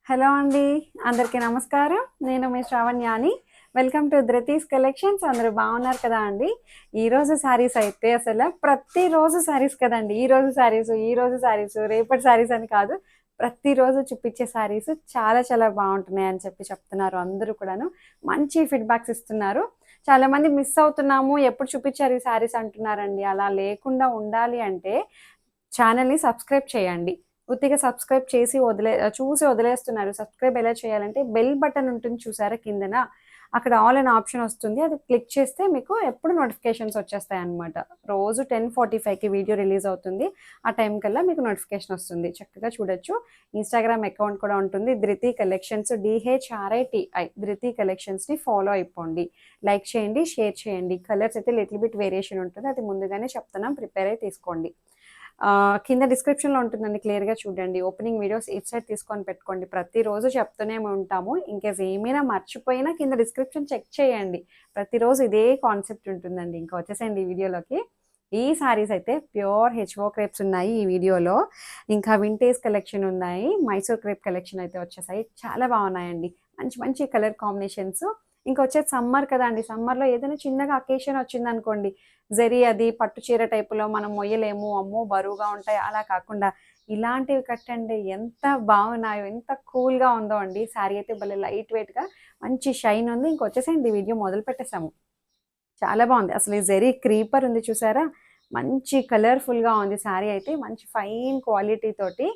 Hello అండి. అందరికీ నమస్కారం. నేను మీ శ్రావణ్యాని. Welcome to Dhruthi's collections. అందరూ బాగున్నారు కదా అండి. ఈరోజు శారీస్ అయితే అసలు ప్రతిరోజు శారీస్ కదండి. ఈరోజు శారీస్, రేపటి శారీస్ అని కాదు. ప్రతిరోజు చూపించే శారీస్ చాలా చాలా బాగుంటున్నాయి అని చెప్తున్నారు అందరూ కూడాను. మంచి ఫీడ్బ్యాక్స్ ఇస్తున్నారు. చాలామంది మిస్ అవుతున్నాము, ఎప్పుడు చూపించారు ఈ శారీస్ అంటున్నారండి. అలా లేకుండా ఉండాలి అంటే ఛానల్ని సబ్స్క్రైబ్ చేయండి. ఉత్తిగా సబ్స్క్రైబ్ చేసి చూసి వదిలేస్తున్నారు. సబ్స్క్రైబ్ ఎలా చేయాలంటే బెల్ బటన్ ఉంటుంది చూసారా కిందన, అక్కడ ఆల్ అనే ఆప్షన్ వస్తుంది. అది క్లిక్ చేస్తే మీకు ఎప్పుడు నోటిఫికేషన్స్ వచ్చేస్తాయి అనమాట. రోజు 10:45కి వీడియో రిలీజ్ అవుతుంది. ఆ టైం కల్లా మీకు నోటిఫికేషన్ వస్తుంది. చక్కగా చూడొచ్చు. ఇన్స్టాగ్రామ్ అకౌంట్ కూడా ఉంటుంది, ధృతి కలెక్షన్స్, DHRITI ధృతి కలెక్షన్స్ని ఫాలో అయిపోండి. లైక్ చేయండి, షేర్ చేయండి. కలర్స్ అయితే లిటిల్ బిట్ వేరియేషన్ ఉంటుంది, అది ముందుగానే చెప్తున్నాం, ప్రిపేర్ అయి తీసుకోండి. కింద డిస్క్రిప్షన్లో ఉంటుందండి, క్లియర్గా చూడండి. ఓపెనింగ్ వీడియోస్ ఇట్ సైడ్ తీసుకొని పెట్టుకోండి. ప్రతిరోజు చెప్తూనే ఉంటాము. ఇన్కేస్ ఏమైనా మర్చిపోయినా కింద డిస్క్రిప్షన్ చెక్ చేయండి. ప్రతిరోజు ఇదే కాన్సెప్ట్ ఉంటుందండి. ఇంకా వచ్చేసేయండి ఈ వీడియోలోకి. ఈ సారీస్ అయితే ప్యూర్ హెచ్ఓ క్రేప్స్ ఉన్నాయి ఈ వీడియోలో. ఇంకా వింటేజ్ కలెక్షన్ ఉన్నాయి, మైసూర్ క్రేప్ కలెక్షన్ అయితే వచ్చేసాయి. చాలా బాగున్నాయండి, మంచి మంచి కలర్ కాంబినేషన్స్. ఇంకా వచ్చేది సమ్మర్ కదా అండి. సమ్మర్లో ఏదైనా చిన్నగా అకేషన్ వచ్చిందనుకోండి, జరీ అది పట్టు చీర టైపులో మనం మొయ్యలేము, అమ్మో బరువుగా ఉంటాయి, అలా కాకుండా ఇలాంటివి కట్టండి. ఎంత బాగున్నాయో, ఎంత కూల్గా ఉందో అండి. శారీ అయితే భలే లైట్ వెయిట్గా మంచి షైన్ ఉంది. ఇంకొచ్చేసేయండి వీడియో మొదలు పెట్టేసాము. చాలా బాగుంది. అసలు ఈ జరీ క్రీపర్ ఉంది చూసారా, మంచి కలర్ఫుల్గా ఉంది. శారీ అయితే మంచి ఫైన్ క్వాలిటీ తోటి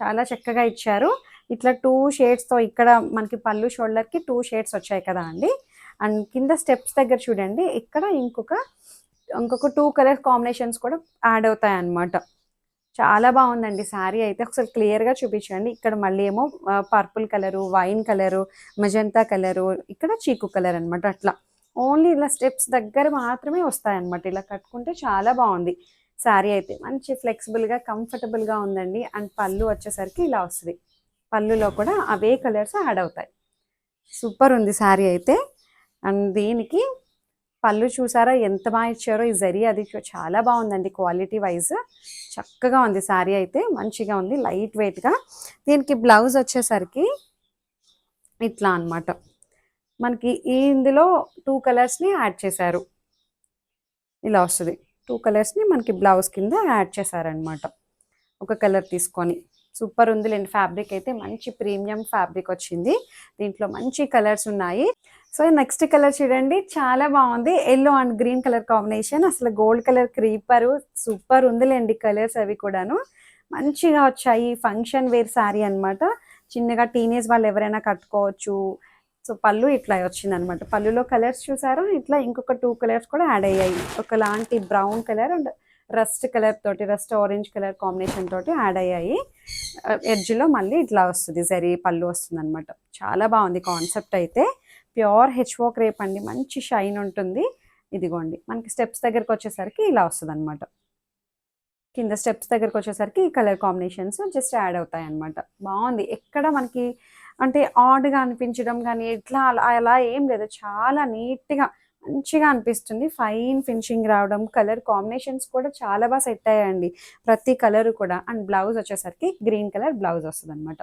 చాలా చక్కగా ఇచ్చారు. ఇట్లా 2 షేడ్స్తో ఇక్కడ మనకి పళ్ళు షోల్డర్కి 2 షేడ్స్ వచ్చాయి కదా అండి. అండ్ కింద స్టెప్స్ దగ్గర చూడండి, ఇక్కడ ఇంకొక 2 కలర్ కాంబినేషన్స్ కూడా యాడ్ అవుతాయి అన్నమాట. చాలా బాగుందండి శారీ అయితే. ఒకసారి క్లియర్గా చూపించండి. ఇక్కడ మళ్ళీ ఏమో purple colour, wine colour, magenta colour, ఇక్కడ చీకు కలర్ అనమాట. అట్లా ఓన్లీ ఇలా స్టెప్స్ దగ్గర మాత్రమే వస్తాయన్నమాట. ఇలా కట్టుకుంటే చాలా బాగుంది శారీ అయితే. మంచి ఫ్లెక్సిబుల్గా కంఫర్టబుల్గా ఉందండి. అండ్ పళ్ళు వచ్చేసరికి ఇలా వస్తుంది. పళ్ళులో కూడా అవే కలర్స్ యాడ్ అవుతాయి. సూపర్ ఉంది శారీ అయితే. అండ్ దీనికి పళ్ళు చూసారా ఎంత బాగా ఇచ్చారో. ఈ జరీ అది చాలా బాగుందండి, క్వాలిటీ వైజ్ చక్కగా ఉంది. శారీ అయితే మంచిగా ఉంది, లైట్ వెయిట్గా. దీనికి బ్లౌజ్ వచ్చేసరికి ఇట్లా అనమాట. మనకి ఇందులో 2 కలర్స్ని యాడ్ చేశారు. ఇలా వస్తుంది. 2 కలర్స్ని మనకి బ్లౌజ్ కింద యాడ్ చేశారనమాట. ఒక కలర్ తీసుకొని సూపర్ ఉంది లేండి. ఫ్యాబ్రిక్ అయితే మంచి ప్రీమియం ఫ్యాబ్రిక్ వచ్చింది. దీంట్లో మంచి కలర్స్ ఉన్నాయి. సో నెక్స్ట్ కలర్ చూడండి, చాలా బాగుంది. Yellow and green colour combination. అసలు గోల్డ్ కలర్ క్రీపరు సూపర్ ఉందిలేండి. కలర్స్ అవి కూడాను మంచిగా వచ్చాయి. ఫంక్షన్ వేర్ శారీ అనమాట. చిన్నగా టీనేజ్ వాళ్ళు ఎవరైనా కట్టుకోవచ్చు. సో పళ్ళు ఇట్లా వచ్చింది అనమాట. పళ్ళులో కలర్స్ చూసారా, ఇట్లా ఇంకొక 2 కలర్స్ కూడా యాడ్ అయ్యాయి. ఒకలాంటి brown colour and rust colour తోటి, రస్ట్ ఆరెంజ్ కలర్ కాంబినేషన్ తోటి యాడ్ అయ్యాయి. ఎడ్జ్లో మళ్ళీ ఇట్లా వస్తుంది, జరీ పళ్ళు వస్తుంది అనమాట. చాలా బాగుంది కాన్సెప్ట్ అయితే. ప్యూర్ హెచ్ఓ క్రేప్ అండి, మంచి షైన్ ఉంటుంది. ఇదిగోండి మనకి స్టెప్స్ దగ్గరకు వచ్చేసరికి ఇలా వస్తుంది అనమాట. కింద స్టెప్స్ దగ్గరకు వచ్చేసరికి ఈ కలర్ కాంబినేషన్స్ జస్ట్ యాడ్ అవుతాయి అనమాట. బాగుంది. ఎక్కడ మనకి అంటే ఆడ్గా అనిపించడం కానీ ఇట్లా అలా ఏం లేదు. చాలా నీట్గా మంచిగా అనిపిస్తుంది. ఫైన్ ఫినిషింగ్ రావడం, కలర్ కాంబినేషన్స్ కూడా చాలా బాగా సెట్ అయ్యాయండి ప్రతి కలర్ కూడా. అండ్ బ్లౌజ్ వచ్చేసరికి గ్రీన్ కలర్ బ్లౌజ్ వస్తుంది అనమాట.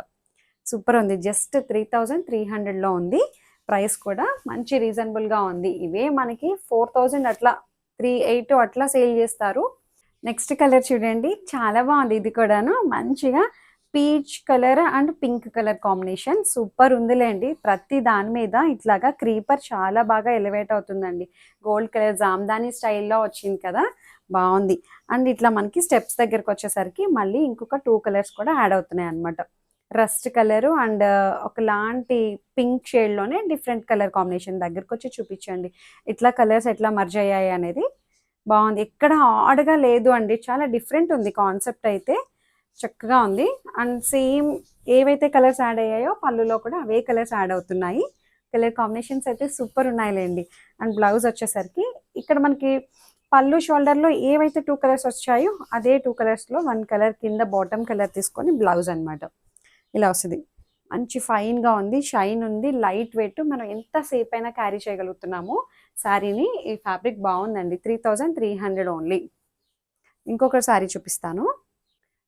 సూపర్ ఉంది. జస్ట్ 3300లో ఉంది. ప్రైస్ కూడా మంచి రీజనబుల్గా ఉంది. ఇవే మనకి 4000 అట్లా, 38 అట్లా సేల్ చేస్తారు. నెక్స్ట్ కలర్ చూడండి, చాలా బాగుంది. ఇది కూడాను మంచిగా peach colour and pink colour combination. Super ఉందిలేండి. ప్రతి దాని మీద ఇట్లాగా క్రీపర్ చాలా బాగా ఎలివేట్ అవుతుందండి. గోల్డ్ కలర్ జామ్దాని స్టైల్లో వచ్చింది కదా, బాగుంది. అండ్ ఇట్లా మనకి స్టెప్స్ దగ్గరకు వచ్చేసరికి మళ్ళీ ఇంకొక 2 కలర్స్ కూడా యాడ్ అవుతున్నాయి అనమాట. రస్ట్ కలరు అండ్ ఒకలాంటి పింక్ షేడ్లోనే డిఫరెంట్ కలర్ కాంబినేషన్. దగ్గరకు వచ్చి చూపించండి ఇట్లా కలర్స్ ఎట్లా మర్జ్ అయ్యాయి అనేది. బాగుంది, ఎక్కడ ఆడ్గా లేదు అండి. చాలా డిఫరెంట్ ఉంది కాన్సెప్ట్ అయితే. చక్కగా ఉంది. అండ్ సేమ్ ఏవైతే కలర్స్ యాడ్ అయ్యాయో పళ్ళులో కూడా అవే కలర్స్ యాడ్ అవుతున్నాయి. కలర్ కాంబినేషన్స్ అయితే సూపర్ ఉన్నాయిలేండి. అండ్ బ్లౌజ్ వచ్చేసరికి ఇక్కడ మనకి పళ్ళు షోల్డర్లో ఏవైతే 2 కలర్స్ వచ్చాయో అదే 2 కలర్స్లో 1 కలర్ కింద బాటమ్ కలర్ తీసుకొని బ్లౌజ్ అనమాట. ఇలా వస్తుంది. మంచి ఫైన్గా ఉంది, షైన్ ఉంది, లైట్ వెయిట్. మనం ఎంతసేపు అయినా క్యారీ చేయగలుగుతున్నాము శారీని. ఈ ఫ్యాబ్రిక్ బాగుందండి. 3300 ఓన్లీ. ఇంకొక శారీ చూపిస్తాను.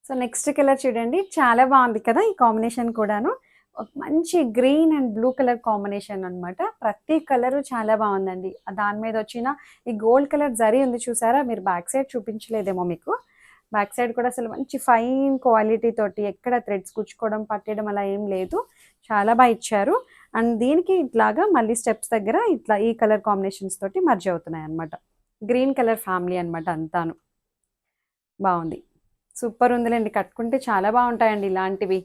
సో నెక్స్ట్ కలర్ చూడండి, చాలా బాగుంది కదా ఈ కాంబినేషన్ కూడాను. మంచి green and blue colour combination అన్నమాట. ప్రతి కలరు చాలా బాగుందండి. దాని మీద వచ్చిన ఈ గోల్డ్ కలర్ జరీ ఉంది చూసారా, మీరు బ్యాక్ సైడ్ చూపించలేదేమో మీకు. బ్యాక్ సైడ్ కూడా అసలు మంచి ఫైన్ క్వాలిటీ తోటి ఎక్కడ థ్రెడ్స్ కుచ్చుకోవడం పట్టేయడం అలా ఏం లేదు, చాలా బాగా ఇచ్చారు. అండ్ దీనికి ఇట్లాగా మళ్ళీ స్టెప్స్ దగ్గర ఇట్లా ఈ కలర్ కాంబినేషన్స్ తోటి మర్జ్ అవుతున్నాయి అనమాట. గ్రీన్ కలర్ ఫ్యామిలీ అనమాట అంతాను. బాగుంది, సూపర్ ఉందిలేండి. కట్టుకుంటే చాలా బాగుంటాయండి ఇలాంటివి.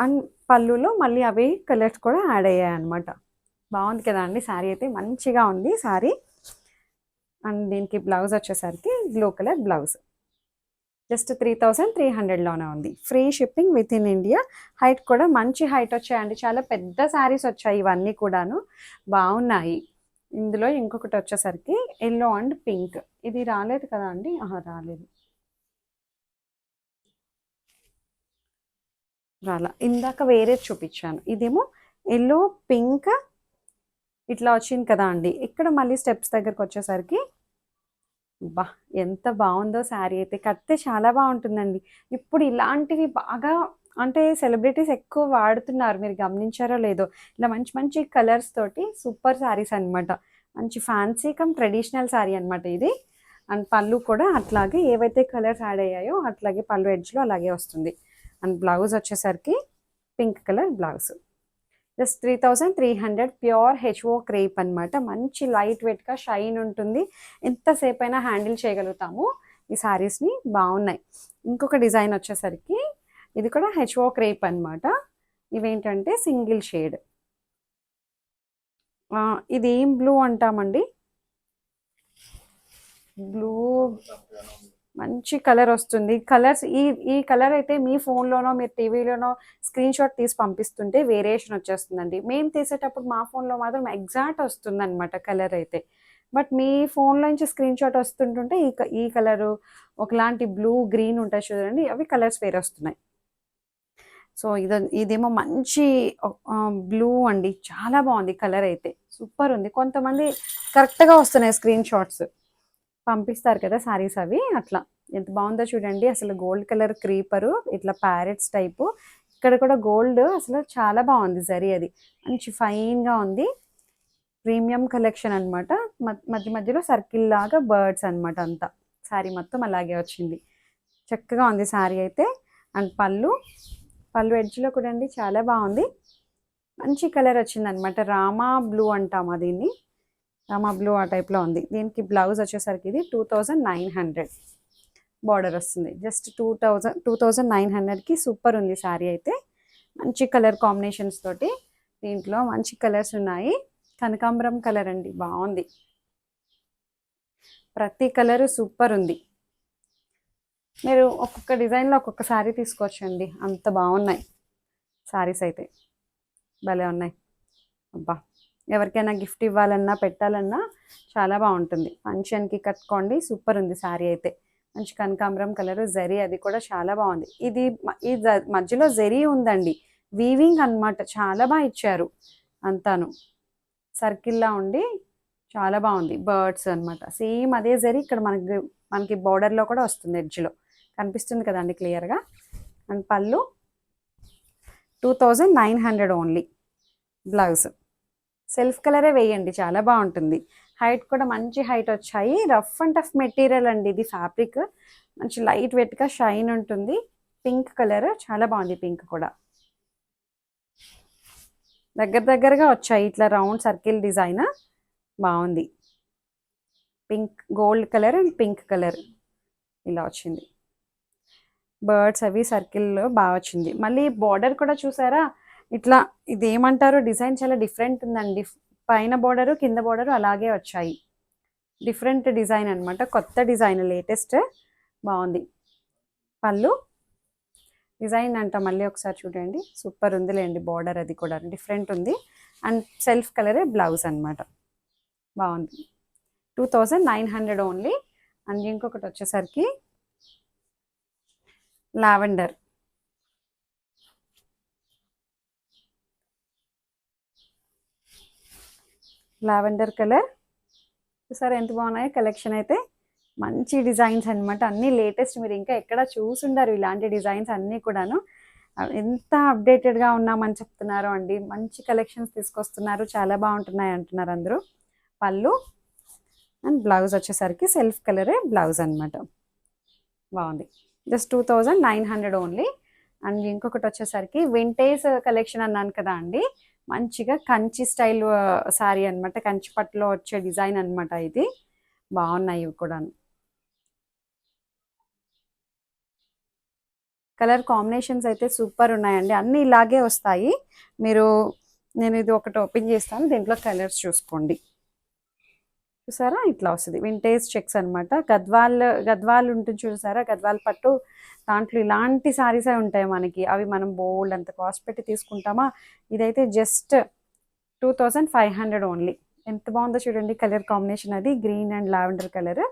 అండ్ పళ్ళులో మళ్ళీ అవి కలర్స్ కూడా యాడ్ అయ్యాయి అనమాట. బాగుంది కదా అండి, శారీ అయితే మంచిగా ఉంది శారీ. అండ్ దీనికి బ్లౌజ్ వచ్చేసరికి బ్లూ కలర్ బ్లౌజ్. జస్ట్ 3300లోనే ఉంది. Free shipping with in India. Height కూడా మంచి హైట్ వచ్చాయండి, చాలా పెద్ద శారీస్ వచ్చాయి ఇవన్నీ కూడాను, బాగున్నాయి. ఇందులో ఇంకొకటి వచ్చేసరికి ఎల్లో అండ్ పింక్. ఇది రాలేదు కదా అండి, రాలేదు, రాలా. ఇందాక వేరే చూపించాను, ఇదేమో ఎల్లో పింక్ ఇట్లా వచ్చింది కదా అండి. ఇక్కడ మళ్ళీ స్టెప్స్ దగ్గరకు వచ్చేసరికి బా ఎంత బాగుందో శారీ అయితే. కడితే చాలా బాగుంటుందండి. ఇప్పుడు ఇలాంటివి బాగా అంటే సెలబ్రిటీస్ ఎక్కువ వాడుతున్నారు, మీరు గమనించారో లేదో. ఇలా మంచి మంచి కలర్స్ తోటి సూపర్ శారీస్ అనమాట. మంచి ఫ్యాన్సీ కమ్ ట్రెడిషనల్ శారీ అనమాట ఇది. అండ్ పళ్ళు కూడా అట్లాగే ఏవైతే కలర్స్ యాడ్ అయ్యాయో అట్లాగే పళ్ళు ఎడ్జ్లో అలాగే వస్తుంది. అండ్ బ్లౌజ్ వచ్చేసరికి pink colour blouse. Just 3300 pure HO crepe అనమాట. మంచి లైట్ వెయిట్గా షైన్ ఉంటుంది, ఎంతసేపు అయినా హ్యాండిల్ చేయగలుగుతాము ఈ శారీస్ని. బాగున్నాయి. ఇంకొక డిజైన్ వచ్చేసరికి ఇది కూడా హెచ్ఓ క్రేప్ అనమాట. ఇవేంటంటే సింగిల్ షేడ్. ఇది ఏం బ్లూ అంటామండి, బ్లూ మంచి కలర్ వస్తుంది. కలర్స్ ఈ కలర్ అయితే మీ ఫోన్లోనో మీరు టీవీలోనో స్క్రీన్ షాట్ తీసి పంపిస్తుంటే వేరియేషన్ వచ్చేస్తుందండి. మేము తీసేటప్పుడు మా ఫోన్లో మాత్రం ఎగ్జాక్ట్ వస్తుంది అనమాట కలర్ అయితే. బట్ మీ ఫోన్లో నుంచి స్క్రీన్ షాట్ వస్తుంటుంటే ఈ కలరు ఒకలాంటి బ్లూ గ్రీన్ ఉంటాయి చూడండి, అవి కలర్స్ వేరే వస్తున్నాయి. సో ఇదేమో మంచి బ్లూ అండి, చాలా బాగుంది కలర్ అయితే, సూపర్ ఉంది. కొంతమంది కరెక్ట్గా వస్తున్నాయి స్క్రీన్ షాట్స్ పంపిస్తారు కదా శారీస్, అవి అట్లా. ఎంత బాగుందో చూడండి అసలు. గోల్డ్ కలర్ క్రీపరు ఇట్లా ప్యారెట్స్ టైపు. ఇక్కడ కూడా గోల్డ్ అసలు చాలా బాగుంది జరీ, అది మంచి ఫైన్గా ఉంది. ప్రీమియం కలెక్షన్ అనమాట. మధ్య మధ్యలో సర్కిల్ లాగా బర్డ్స్ అనమాట. అంతా శారీ మొత్తం అలాగే వచ్చింది, చక్కగా ఉంది శారీ అయితే. అండ్ పళ్ళు ఎడ్జ్లో కూడా అండి చాలా బాగుంది, మంచి కలర్ వచ్చింది అనమాట. రామా బ్లూ అంటామా దీన్ని, రామా బ్లూ ఆ టైప్లో ఉంది. దీనికి బ్లౌజ్ వచ్చేసరికి ఇది 2900 బార్డర్ వస్తుంది. జస్ట్ 2900కి సూపర్ ఉంది శారీ అయితే. మంచి కలర్ కాంబినేషన్స్ తోటి, దీంట్లో మంచి కలర్స్ ఉన్నాయి. కనకాంబరం కలర్ అండి, బాగుంది. ప్రతి కలరు సూపర్ ఉంది. మీరు ఒక్కొక్క డిజైన్లో ఒక్కొక్క శారీ తీసుకోవచ్చండి, అంత బాగున్నాయి శారీస్ అయితే, భలే ఉన్నాయి. అబ్బా, ఎవరికైనా గిఫ్ట్ ఇవ్వాలన్నా పెట్టాలన్నా చాలా బాగుంటుంది. ఫంక్షన్కి కట్టుకోండి, సూపర్ ఉంది శారీ అయితే. మంచి కనకాంబరం కలరు జరీ, అది కూడా చాలా బాగుంది. ఇది మధ్యలో జరీ ఉందండి, వీవింగ్ అనమాట, చాలా బాగా ఇచ్చారు అంతాను. సర్కిల్లా ఉండి చాలా బాగుంది. బర్డ్స్ అనమాట, సేమ్ అదే జరీ ఇక్కడ మనకి బార్డర్లో కూడా వస్తుంది, ఎడ్జ్లో కనిపిస్తుంది కదండి క్లియర్గా. అండ్ పళ్ళు 2900 ఓన్లీ. బ్లౌజ్ సెల్ఫ్ కలరే వేయండి, చాలా బాగుంటుంది. హైట్ కూడా మంచి హైట్ వచ్చాయి. రఫ్ అండ్ టఫ్ మెటీరియల్ అండి ఇది. ఫ్యాబ్రిక్ మంచి లైట్ వెయిట్గా షైన్ ఉంటుంది. పింక్ కలర్ చాలా బాగుంది, పింక్ కూడా దగ్గరగా వచ్చాయి. ఇట్లా రౌండ్ సర్కిల్ డిజైన్ బాగుంది. Pink, gold colour and pink colour ఇలా వచ్చింది. బర్డ్స్ అవి సర్కిల్లో బాగా వచ్చింది. మళ్ళీ బార్డర్ కూడా చూసారా, ఇట్లా ఇది ఏమంటారు డిజైన్ చాలా డిఫరెంట్ ఉందండి. పైన బార్డరు కింద బార్డరు అలాగే వచ్చాయి. డిఫరెంట్ డిజైన్ అనమాట, కొత్త డిజైన్, లేటెస్ట్, బాగుంది. పళ్ళు డిజైన్ అంట, మళ్ళీ ఒకసారి చూడండి, సూపర్ ఉందిలేండి. బార్డర్ అది కూడా డిఫరెంట్ ఉంది. అండ్ సెల్ఫ్ కలరే బ్లౌజ్ అనమాట, బాగుంది. 2900 ఓన్లీ. అండ్ ఇంకొకటి వచ్చేసరికి లావెండర్ కలర్ చూసారా ఎంత బాగున్నాయి కలెక్షన్ అయితే. మంచి డిజైన్స్ అనమాట, అన్నీ లేటెస్ట్, మీరు ఇంకా ఎక్కడ చూసుండారు ఇలాంటి డిజైన్స్ అన్నీ కూడాను. ఎంత అప్డేటెడ్గా ఉన్నామని చెప్తున్నారు అండి. మంచి కలెక్షన్స్ తీసుకొస్తున్నారు, చాలా బాగుంటున్నాయి అంటున్నారు అందరూ. పళ్ళు అండ్ బ్లౌజ్ వచ్చేసరికి సెల్ఫ్ కలరే బ్లౌజ్ అనమాట. బాగుంది. Just 2900 only. అండ్ ఇంకొకటి వచ్చేసరికి వింటేజ్ కలెక్షన్ అన్నాను కదా అండి, మంచిగా కంచి స్టైల్ శారీ అనమాట. కంచి పట్టులో వచ్చే డిజైన్ అనమాట ఇది. బాగున్నాయి ఇవి కూడా. కలర్ కాంబినేషన్స్ అయితే సూపర్ ఉన్నాయండి, అన్నీ ఇలాగే వస్తాయి. మీరు నేను ఇది ఒకటి ఓపెన్ చేస్తాను, దీంట్లో కలర్స్ చూసుకోండి. చూసారా ఇట్లా వస్తుంది, వింటేజ్ చెక్స్ అనమాట. గద్వాల్ ఉంటుంది చూసారా, గద్వాల్ పట్టు. దాంట్లో ఇలాంటి సారీసే ఉంటాయి మనకి. అవి మనం బోల్డ్ అంత కాస్ట్ పెట్టి తీసుకుంటామా. ఇదైతే జస్ట్ 2500 ఓన్లీ. ఎంత బాగుందో చూడండి కలర్ కాంబినేషన్. అది గ్రీన్ అండ్ లావెండర్ కలర్.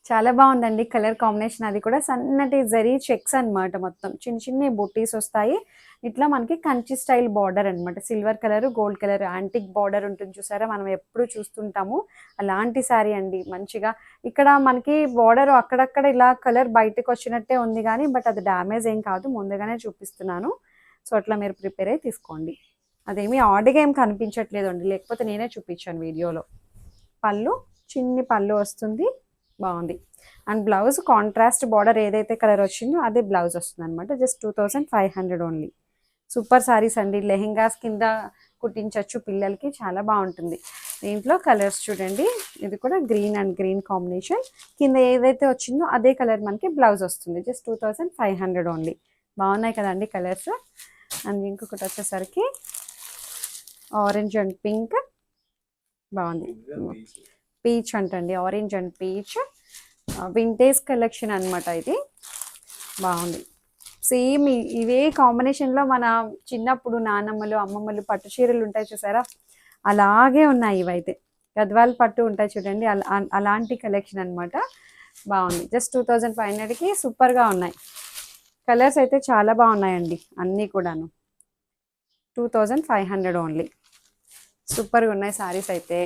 చాలా బాగుందండి కలర్ కాంబినేషన్. అది కూడా సన్నటి జరీ చెక్స్ అనమాట. మొత్తం చిన్న చిన్న బుట్టీస్ వస్తాయి. ఇట్లా మనకి కంచి స్టైల్ బార్డర్ అనమాట. Silver colour, gold colour antique border ఉంటుంది చూసారా, మనం ఎప్పుడు చూస్తుంటాము అలాంటి శారీ అండి. మంచిగా ఇక్కడ మనకి బార్డర్ అక్కడక్కడ ఇలా కలర్ బయటకు వచ్చినట్టే ఉంది కానీ, బట్ అది డ్యామేజ్ ఏం కాదు, ముందుగానే చూపిస్తున్నాను. సో అట్లా మీరు ప్రిపేర్ అయ్యి తీసుకోండి. అదేమి ఆడ్గా ఏం కనిపించట్లేదు అండి, లేకపోతే నేనే చూపించాను వీడియోలో. పళ్ళు చిన్ని పళ్ళు వస్తుంది, బాగుంది. అండ్ బ్లౌజ్ కాంట్రాస్ట్ బార్డర్ ఏదైతే కలర్ వచ్చిందో అదే బ్లౌజ్ వస్తుంది అనమాట. Just 2500 only. సూపర్ సారీస్ అండి, లెహెంగాస్ కింద కుట్టించవచ్చు పిల్లలకి, చాలా బాగుంటుంది. దీంట్లో కలర్స్ చూడండి, ఇది కూడా గ్రీన్ అండ్ గ్రీన్ కాంబినేషన్. కింద ఏదైతే వచ్చిందో అదే కలర్ మనకి బ్లౌజ్ వస్తుంది. Just 2500 only. బాగున్నాయి కదండి కలర్స్. అండ్ ఇంకొకటి వచ్చేసరికి ఆరెంజ్ అండ్ పింక్, బాగుంది. పీచ్ అంటండి, orange and peach. Vintage collection అనమాట ఇది. బాగుంది. సేమ్ ఇవే కాంబినేషన్లో మన చిన్నప్పుడు నానమ్మలు అమ్మమ్మలు పట్టు చీరలు ఉంటాయి చూసారా, అలాగే ఉన్నాయి ఇవైతే. గద్వాల్ పట్టు ఉంటాయి చూడండి, అలాంటి కలెక్షన్ అనమాట. బాగుంది. జస్ట్ 2500కి సూపర్గా ఉన్నాయి. కలర్స్ అయితే చాలా బాగున్నాయండి అన్నీ కూడాను. 2500 ఓన్లీ. సూపర్గా ఉన్నాయి సారీస్ అయితే.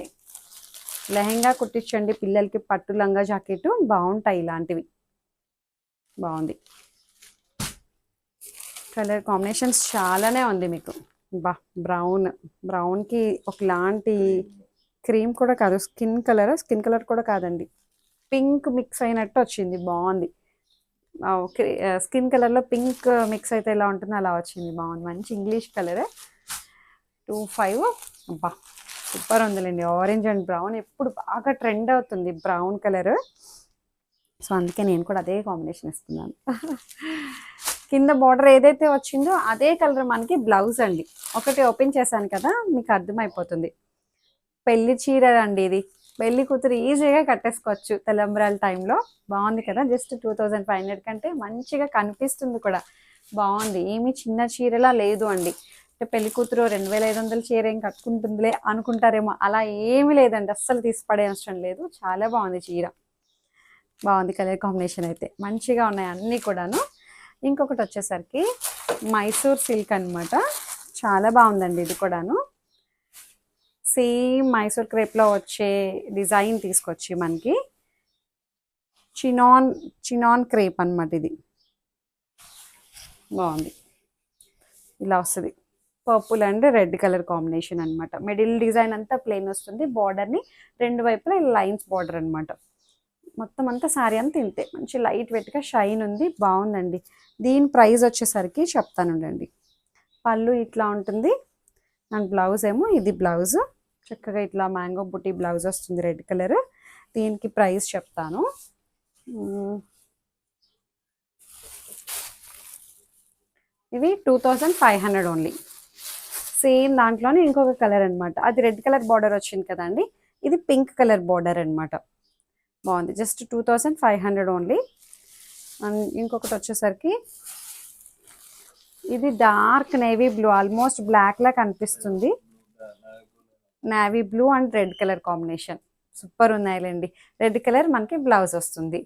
లెహెంగా కుట్టించండి పిల్లలకి, పట్టు లంగా జాకెట్ బాగుంటాయి ఇలాంటివి. బాగుంది. కలర్ కాంబినేషన్స్ చాలానే ఉంది మీకు. బ్రౌన్కి ఒకలాంటి క్రీమ్ కూడా కాదు, స్కిన్ కలర్ కూడా కాదండి, పింక్ మిక్స్ అయినట్టు వచ్చింది. బాగుంది. స్కిన్ కలర్లో పింక్ మిక్స్ అయితే ఎలా ఉంటుందో అలా వచ్చింది. బాగుంది. మంచి ఇంగ్లీష్ కలర్. 25. అబ్బా సూపర్ ఉందిలేండి. ఆరెంజ్ అండ్ బ్రౌన్ ఎప్పుడు బాగా ట్రెండ్ అవుతుంది, బ్రౌన్ కలర్. సో అందుకే నేను కూడా అదే కాంబినేషన్ ఇస్తున్నాను. కింద బార్డర్ ఏదైతే వచ్చిందో అదే కలర్ మనకి బ్లౌజ్ అండి. ఒకటి ఓపెన్ చేశాను కదా, మీకు అర్థమైపోతుంది. పెళ్లి చీర అండి ఇది. పెళ్లి కూతురు ఈజీగా కట్టేసుకోవచ్చు తలంబ్రాల టైంలో. బాగుంది కదా. జస్ట్ 2500 కంటే మంచిగా కనిపిస్తుంది కూడా. బాగుంది. ఏమీ చిన్న చీరలా లేదు అండి. అంటే పెళ్లి కూతురు 2500 చీర ఏం కట్టుకుంటుందిలే అనుకుంటారేమో, అలా ఏమీ లేదండి. అస్సలు తీసి పడే అవసరం లేదు. చాలా బాగుంది చీర. బాగుంది కలర్ కాంబినేషన్ అయితే. మంచిగా ఉన్నాయి అన్నీ కూడాను. ఇంకొకటి వచ్చేసరికి మైసూర్ సిల్క్ అనమాట. చాలా బాగుందండి ఇది కూడాను. సేమ్ మైసూర్ క్రేప్లో వచ్చే డిజైన్ తీసుకొచ్చి మనకి చినాన్ క్రేప్ అనమాట ఇది. బాగుంది. ఇలా వస్తుంది. Purple and red colour combination అనమాట. మిడిల్ డిజైన్ అంతా ప్లెయిన్ వస్తుంది. బార్డర్ని రెండు వైపులా లైన్స్ బార్డర్ అనమాట. మొత్తం అంతా శారీ అంతా ఇంతే. మంచి లైట్ వెయిట్గా షైన్ ఉంది. బాగుందండి. దీని ప్రైస్ వచ్చేసరికి చెప్తానుండండి. పళ్ళు ఇట్లా ఉంటుంది అండ్ బ్లౌజ్ ఏమో ఇది బ్లౌజ్. చక్కగా ఇట్లా మ్యాంగో బుట్టి బ్లౌజ్ వస్తుంది, రెడ్ కలర్. దీనికి ప్రైస్ చెప్తాను. ఇవి 2500 ఓన్లీ. సేమ్ దాంట్లోనే ఇంకొక కలర్ అనమాట. అది రెడ్ కలర్ బార్డర్ వచ్చింది కదండి, ఇది పింక్ కలర్ బార్డర్ అనమాట. బాగుంది. Just 2500 only. అండ్ ఇంకొకటి వచ్చేసరికి ఇది dark navy blue, almost black లా కనిపిస్తుంది. Navy blue and red colour combination super ఉన్నాయిలేండి. రెడ్ కలర్ మనకి బ్లౌజ్ వస్తుంది.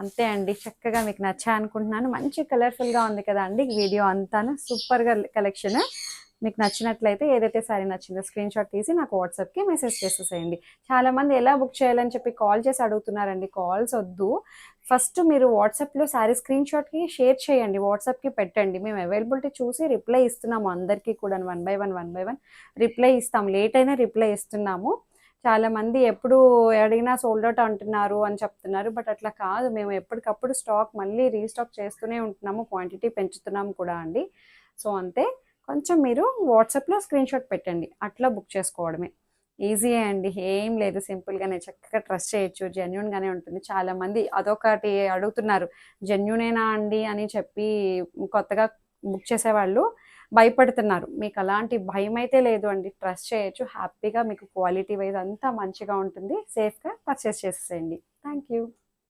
అంతే అండి. చక్కగా మీకు నచ్చాయి అనుకుంటున్నాను. మంచి కలర్ఫుల్గా ఉంది కదా అండి వీడియో అంతాను. సూపర్గా కలెక్షన్. మీకు నచ్చినట్లయితే ఏదైతే సారీ నచ్చిందో స్క్రీన్ షాట్ తీసి నాకు వాట్సాప్కి మెసేజ్ చేసేసేయండి. చాలామంది ఎలా బుక్ చేయాలని చెప్పి కాల్ చేసి అడుగుతున్నారండి. కాల్స్ వద్దు, ఫస్ట్ మీరు వాట్సాప్లో శారీ స్క్రీన్ షాట్కి షేర్ చేయండి, వాట్సాప్కి పెట్టండి. మేము అవైలబిలిటీ చూసి రిప్లై ఇస్తున్నాము అందరికీ కూడా, 1 బై 1 రిప్లై ఇస్తాం. లేట్ అయినా రిప్లై ఇస్తున్నాము. చాలామంది ఎప్పుడు అడిగినా సోల్డ్ అవుట్ అంటున్నారు అని చెప్తున్నారు, బట్ అట్లా కాదు. మేము ఎప్పటికప్పుడు స్టాక్ మళ్ళీ రీస్టాక్ చేస్తూనే ఉంటున్నాము, క్వాంటిటీ పెంచుతున్నాము కూడా అండి. సో అంతే, కొంచెం మీరు వాట్సాప్లో స్క్రీన్ షాట్ పెట్టండి, అట్లా బుక్ చేసుకోవడమే. ఈజీయే అండి, ఏం లేదు, సింపుల్గానే చక్కగా ట్రస్ట్ చేయొచ్చు, జెన్యున్గానే ఉంటుంది. చాలామంది అదొకటి అడుగుతున్నారు, జెన్యునేనా అండి అని చెప్పి కొత్తగా బుక్ చేసేవాళ్ళు భయపడుతున్నారు. మీకు అలాంటి భయం అయితే లేదు అండి, ట్రస్ట్ చేయొచ్చు హ్యాపీగా. మీకు క్వాలిటీ వైజ్ అంతా మంచిగా ఉంటుంది, సేఫ్గా పర్చేస్ చేసేసేయండి. Thank you.